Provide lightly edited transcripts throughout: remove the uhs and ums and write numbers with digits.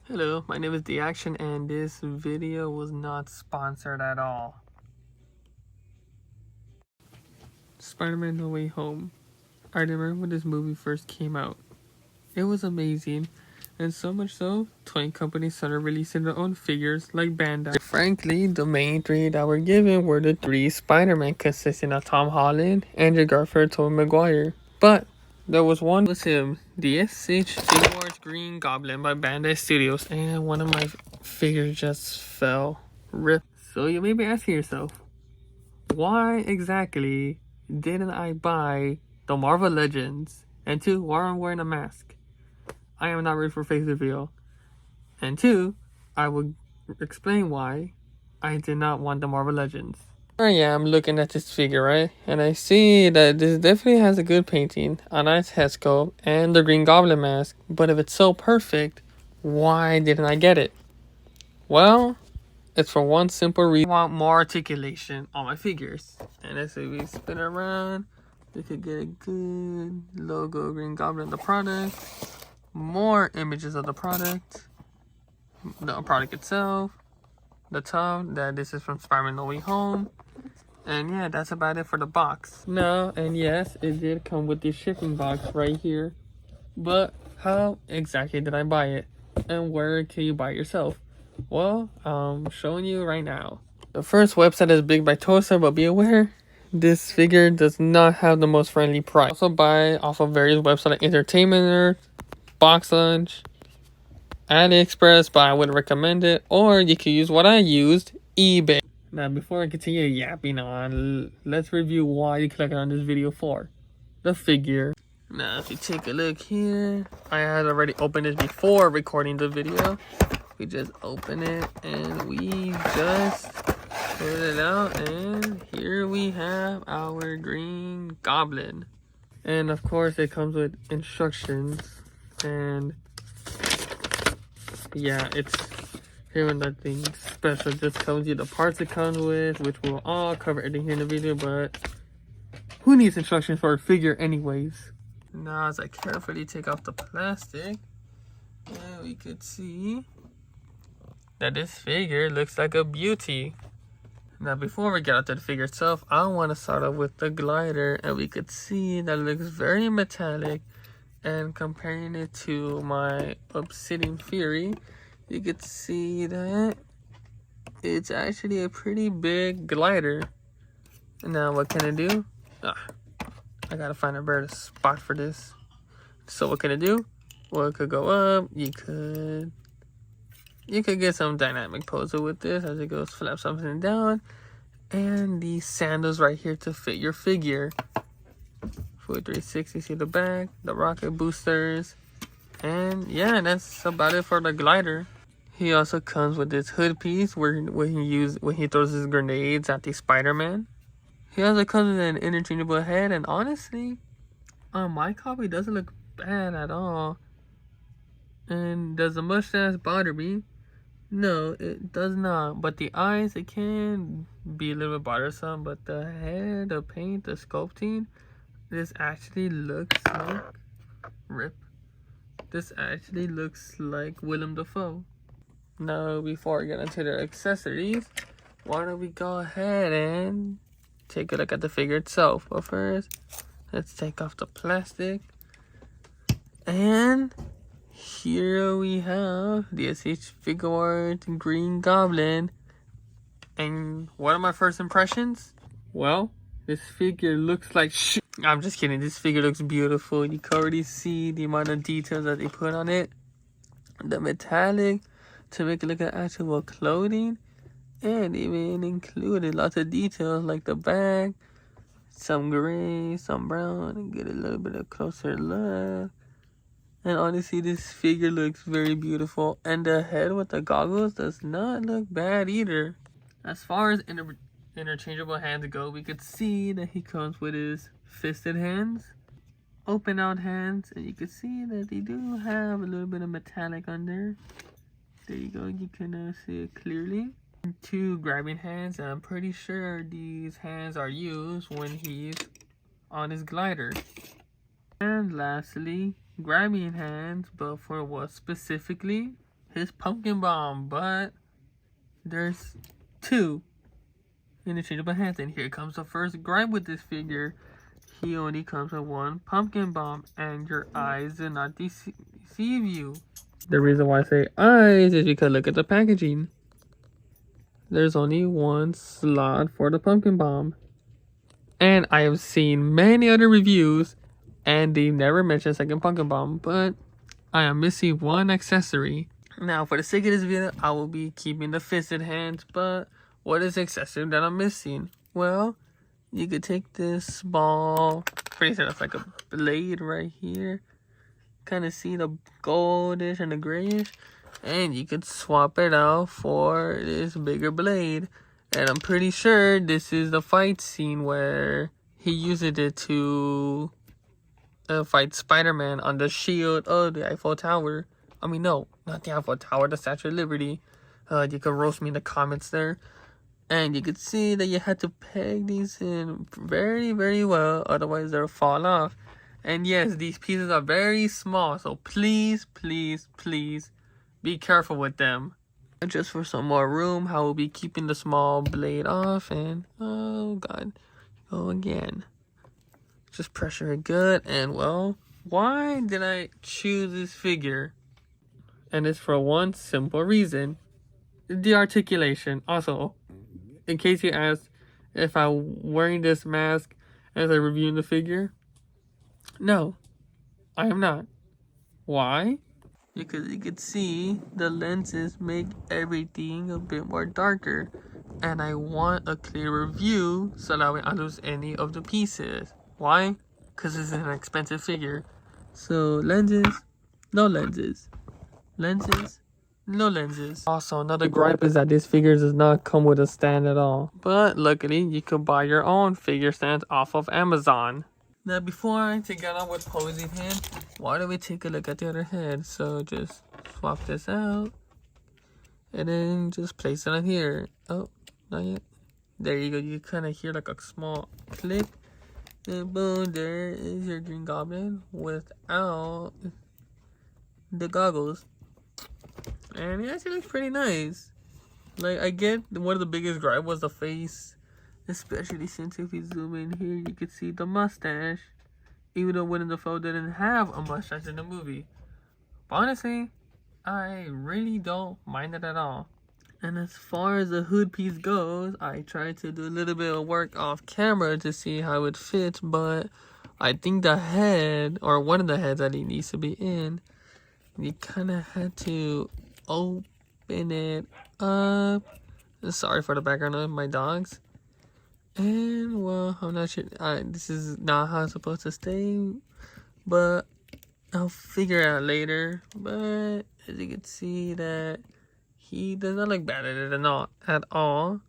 Hello, my name is The Action, and this video was not sponsored at all. Spider-Man No Way Home. I remember when this movie first came out. It was amazing, and so much so, toy companies started releasing their own figures like Bandai. Frankly, the main three that were given were the three Spider-Man consisting of Tom Holland, Andrew Garfield, Tobey Maguire. But there was one was him, the SH Figuarts Green Goblin by Bandai Studios, and one of my figures just fell. Rip. So you may be asking yourself, why exactly didn't I buy the Marvel Legends? And two, why am I wearing a mask? I am not ready for face reveal. And two, I will explain why I did not want the Marvel Legends. Here I am looking at this figure, right? And I see that this definitely has a good painting, a nice head sculpt, and the Green Goblin mask. But if it's so perfect, why didn't I get it? Well, it's for one simple reason. I want more articulation on my figures. And as we spin around, we could get a good logo Green Goblin, the product. More images of the product. The product itself. The tub, that this is from Spider-Man No Way Home. And yeah, that's about it for the box. No, and yes, it did come with the shipping box right here. But how exactly did I buy it? And where can you buy it yourself? Well, I'm showing you right now. The first website is Big by Toaster, but be aware, this figure does not have the most friendly price. Also buy off of various websites like Entertainment Nerd, Box Lunch, AliExpress, but I wouldn't recommend it. Or you can use what I used, eBay. Now, before I continue yapping on, let's review why you clicked on this video for. The figure. Now, if you take a look here, I had already opened it before recording the video. We just open it and we just put it out, and here we have our Green Goblin. And of course, it comes with instructions, and yeah, it's here when nothing special, just comes you the parts it comes with, which we'll all cover everything here in the video, but who needs instructions for a figure anyways? Now as I carefully take off the plastic, and we could see that this figure looks like a beauty. Now before we get out to the figure itself, I want to start off with the glider, and we could see that it looks very metallic, and comparing it to my Obsidian Fury, you could see that it's actually a pretty big glider. Now what can it do? I gotta find a better spot for this. So what can it do? Well, it could go up. You could get some dynamic poses with this as it goes flap something down. And these sandals right here to fit your figure. For 360, see the back, the rocket boosters. And yeah, that's about it for the glider. He also comes with this hood piece when he throws his grenades at the Spider-Man. He also comes with an interchangeable head, and honestly, on my copy, it doesn't look bad at all. And does the mustache bother me? No, it does not. But the eyes, it can be a little bit bothersome. But the head, the paint, the sculpting, this actually looks like rip. This actually looks like Willem Dafoe. Now, before we get into the accessories, why don't we go ahead and take a look at the figure itself. But first, let's take off the plastic. And here we have the SH Figuarts Green Goblin. And what are my first impressions? Well, this figure looks like shit. I'm just kidding. This figure looks beautiful. You can already see the amount of details that they put on it. The metallic to make it look like actual clothing. And even included lots of details like the back, some gray, some brown, and get a little bit of closer look. And honestly, this figure looks very beautiful. And the head with the goggles does not look bad either. As far as interchangeable hands go, we could see that he comes with his fisted hands, open out hands, and you can see that they do have a little bit of metallic on there. There you go, you can see it clearly. Two grabbing hands, and I'm pretty sure these hands are used when he's on his glider. And lastly, grabbing hands, but for what specifically? his pumpkin bomb, but there's two interchangeable hands. And here comes the first gripe with this figure. He only comes with one pumpkin bomb, and your eyes do not deceive you. The reason why I say eyes is because look at the packaging. There's only one slot for the pumpkin bomb. And I have seen many other reviews, and they never mention second pumpkin bomb, but I am missing one accessory. Now, for the sake of this video, I will be keeping the fisted hands, but what is the accessory that I'm missing? Well, you could take this small, pretty sure that's like a blade right here. Kind of see the goldish and the grayish, and you could swap it out for this bigger blade. And I'm pretty sure this is the fight scene where he uses it to fight Spider-Man on the shield of the Eiffel Tower. I mean, no, not the Eiffel Tower, the Statue of Liberty. You could roast me in the comments there. And you could see that you had to peg these in very, very well, otherwise they'll fall off. And yes, these pieces are very small, so please, please, please be careful with them. Just for some more room, I will be keeping the small blade off, and oh god, go again. Just pressure it good, and well, why did I choose this figure? And it's for one simple reason. The articulation. Also, in case you ask if I'm wearing this mask as I'm reviewing the figure, no, I am not. Why? Because you can see the lenses make everything a bit more darker, and I want a clearer view so that way I don't lose any of the pieces. Why? Because this is an expensive figure. So lenses, no lenses. Lenses, no lenses. Also, another gripe is that this figure does not come with a stand at all. But luckily, you can buy your own figure stands off of Amazon. Now, before I take it on with posing head, why don't we take a look at the other head? So just swap this out, and then just place it on here. Oh, not yet. There you go. You kind of hear like a small click. And boom, there is your Green Goblin without the goggles. And it actually looks pretty nice. Like, I get one of the biggest gripe was the face. Especially since if you zoom in here, you can see the mustache. Even though Willem Dafoe didn't have a mustache in the movie. But honestly, I really don't mind it at all. And as far as the hood piece goes, I tried to do a little bit of work off camera to see how it fits. But I think the head, or one of the heads that it needs to be in, you kind of had to open it up. Sorry for the background of my dogs. And well, I'm not sure. This is not how it's supposed to stay, but I'll figure it out later. But as you can see, that he does not look bad at it at all.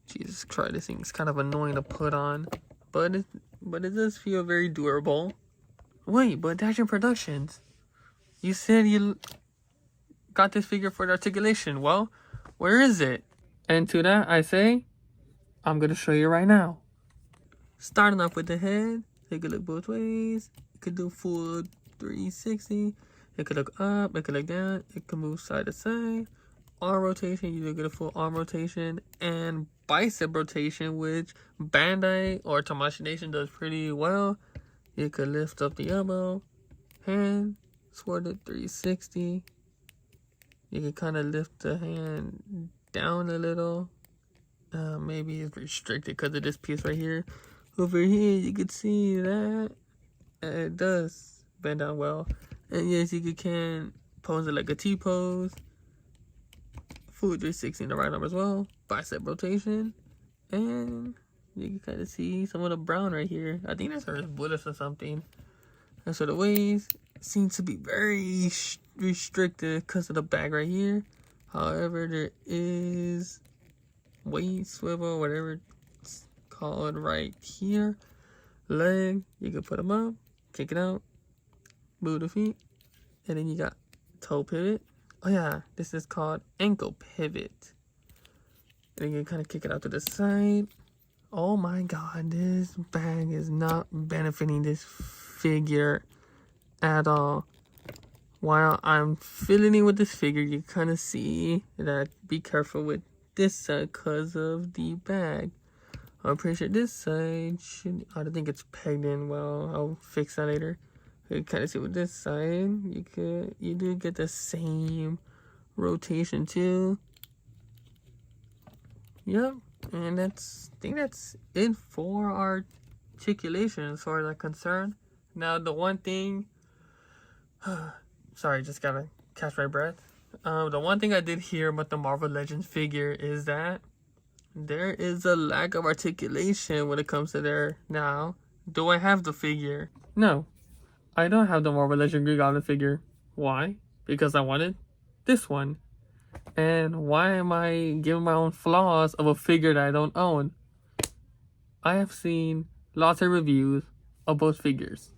Jesus Christ, this thing's kind of annoying to put on, but it does feel very durable. Wait, but Dasher Productions, you said you got this figure for the articulation. Well, where is it? And to that, I say, I'm going to show you right now. Starting off with the head, it could look both ways. It could do full 360. It could look up, it could look down. It could move side to side. Arm rotation, you get a full arm rotation. And bicep rotation, which Bandai or Tamashii Nation does pretty well. You could lift up the elbow, hand, sword at 360. You can kind of lift the hand down a little. Maybe it's restricted because of this piece right here. Over here, you can see that it does bend down well. And yes, you can pose it like a T-pose. Full 360 in the right arm as well. Bicep rotation. And you can kind of see some of the brown right here. I think that's her bullets or something. And so the waist seems to be very restricted because of the bag right here. However, there is waist swivel, whatever it's called, right here. Leg, you can put them up, kick it out, move the feet, and then you got toe pivot. Oh yeah, this is called ankle pivot. And then you kind of kick it out to the side. Oh my god, this bag is not benefiting this figure at all. while I'm filling in with this figure, you kind of see that be careful with this side because of the bag. I'm pretty sure this side should, I don't think it's pegged in well. I'll fix that later. You kind of see with this side, you do get the same rotation too. Yep, and I think that's it for articulation as far as I'm concerned. Now the one thing, sorry, just gotta catch my breath. The one thing I did hear about the Marvel Legends figure is that there is a lack of articulation when it comes to there. Now, do I have the figure? No, I don't have the Marvel Legends Green Goblin figure. Why? Because I wanted this one. And why am I giving my own flaws of a figure that I don't own? I have seen lots of reviews of both figures.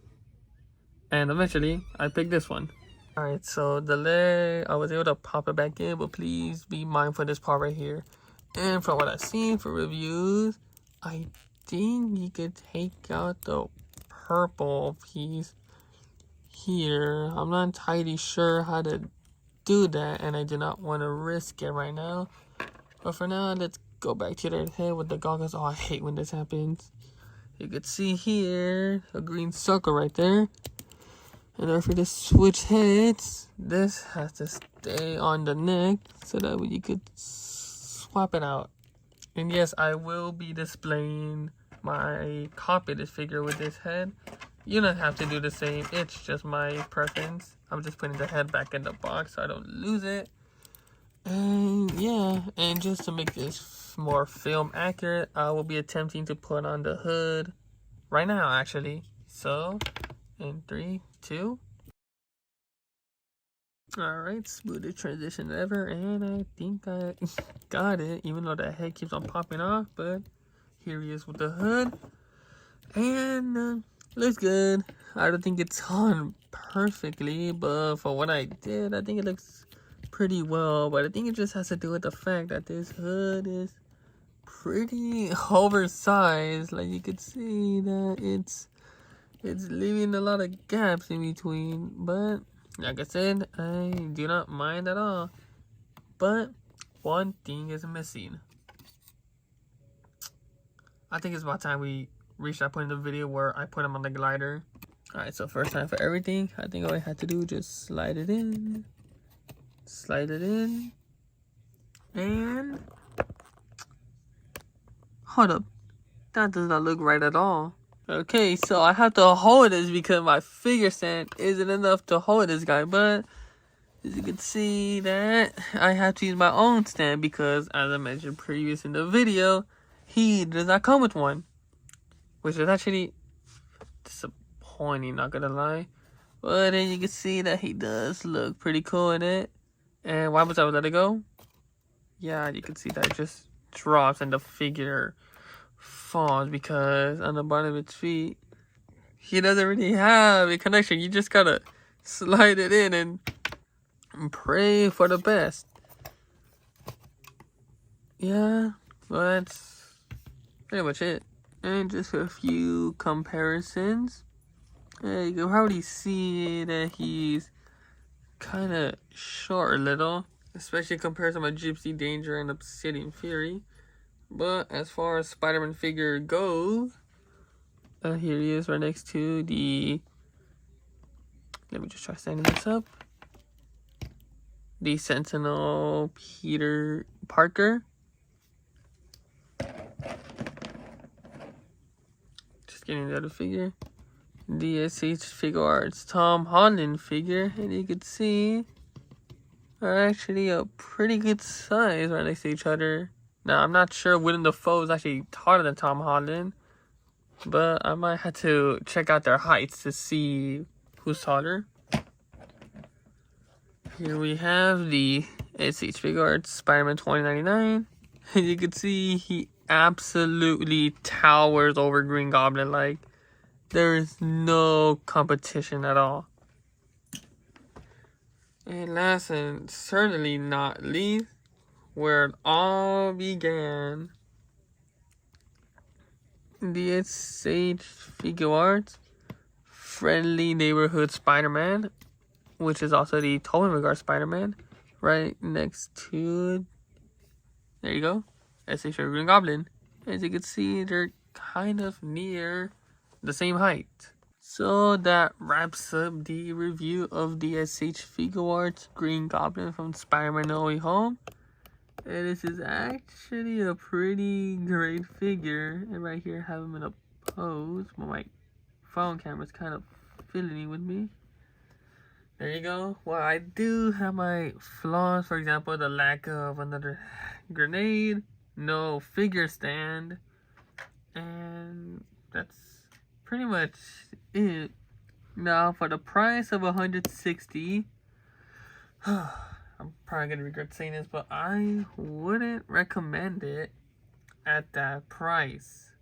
And eventually, I picked this one. Alright, so the leg, I was able to pop it back in, but please be mindful of this part right here. And from what I've seen for reviews, I think you could take out the purple piece here. I'm not entirely sure how to do that, and I do not want to risk it right now. But for now, let's go back to their head with the goggles. Oh, I hate when this happens. You could see here a green circle right there. In order for this to switch heads, this has to stay on the neck so that you could swap it out. And yes, I will be displaying my copy of this figure with this head. You don't have to do the same. It's just my preference. I'm just putting the head back in the box so I don't lose it. And yeah, and just to make this more film accurate, I will be attempting to put on the hood right now, actually. So, in 3, 2. Alright, smoothest transition ever, and I think I got it, even though the head keeps on popping off. But here he is with the hood, and looks good. I don't think it's on perfectly, but for what I did, I think it looks pretty well. But I think it just has to do with the fact that this hood is pretty oversized. Like, you could see that it's leaving a lot of gaps in between, but like I said, I do not mind at all. But one thing is missing. I think it's about time we reach that point in the video where I put him on the glider. Alright, so first time for everything. I think all I had to do is just slide it in. Slide it in. And hold up. That does not look right at all. Okay, so I have to hold this because my figure stand isn't enough to hold this guy. But as you can see that I have to use my own stand because, as I mentioned previous in the video, he does not come with one. Which is actually disappointing, not gonna lie. But then you can see that he does look pretty cool in it. And why was I let it go? Yeah, you can see that it just drops and the figure falls because on the bottom of its feet, he doesn't really have a connection. You just gotta slide it in and pray for the best. Yeah, well, that's pretty much it. And just a few comparisons. You can probably see that he's kind of short a little, especially compared to my Gypsy Danger and Obsidian Fury. But as far as Spider-Man figure goes, here he is right next to the, let me just try standing this up, the Sentinel Peter Parker. Just getting the other figure. DSH Figuarts Tom Holland figure, and you can see are actually a pretty good size right next to each other. Now, I'm not sure Willem Dafoe is actually taller than Tom Holland, but I might have to check out their heights to see who's taller. Here we have the SH Figuarts Spider-Man 2099. And you can see he absolutely towers over Green Goblin. Like, there is no competition at all. And last and certainly not least, where it all began, the SH Figuarts Friendly Neighborhood Spider-Man. which is also the Tobey Maguire Spider-Man, right next to, there you go, S.H. Green Goblin. As you can see, they're kind of near the same height. So that wraps up the review of the S.H. Figuarts Green Goblin from Spider-Man No Way Home. And this is actually a pretty great figure. And right here I have him in a pose. Well, my phone camera's kind of fiddly with me. There you go. Well, I do have my flaws. For example, the lack of another grenade, no figure stand, and that's pretty much it. Now, for the price of $160, I'm probably gonna regret saying this, but I wouldn't recommend it at that price.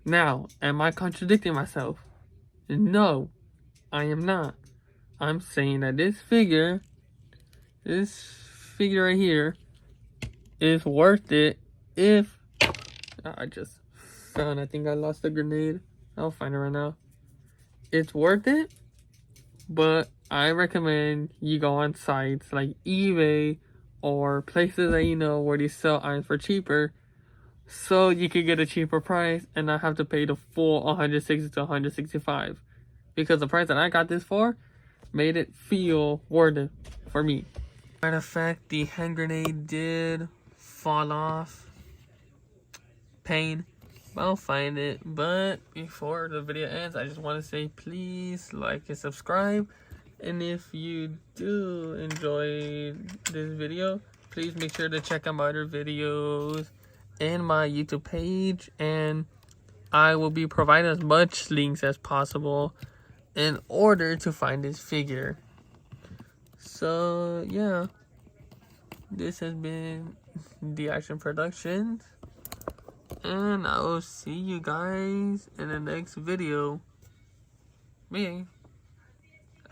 Now, am I contradicting myself? No, I am not. I'm saying that this figure right here, is worth it if I just found, I think I lost the grenade. I'll find it right now. It's worth it, but I recommend you go on sites like eBay or places that you know where they sell items for cheaper, so you can get a cheaper price and not have to pay the full 160 to 165, because the price that I got this for made it feel worth it for me. Matter of fact, the hand grenade did fall off. Pain. I'll find it. But before the video ends, I just want to say please like and subscribe. And if you do enjoy this video, please make sure to check out my other videos and my YouTube page. And I will be providing as much links as possible in order to find this figure. So yeah, this has been the Action Productions, and I will see you guys in the next video. I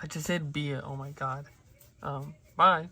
just said be it. Oh my god. Bye.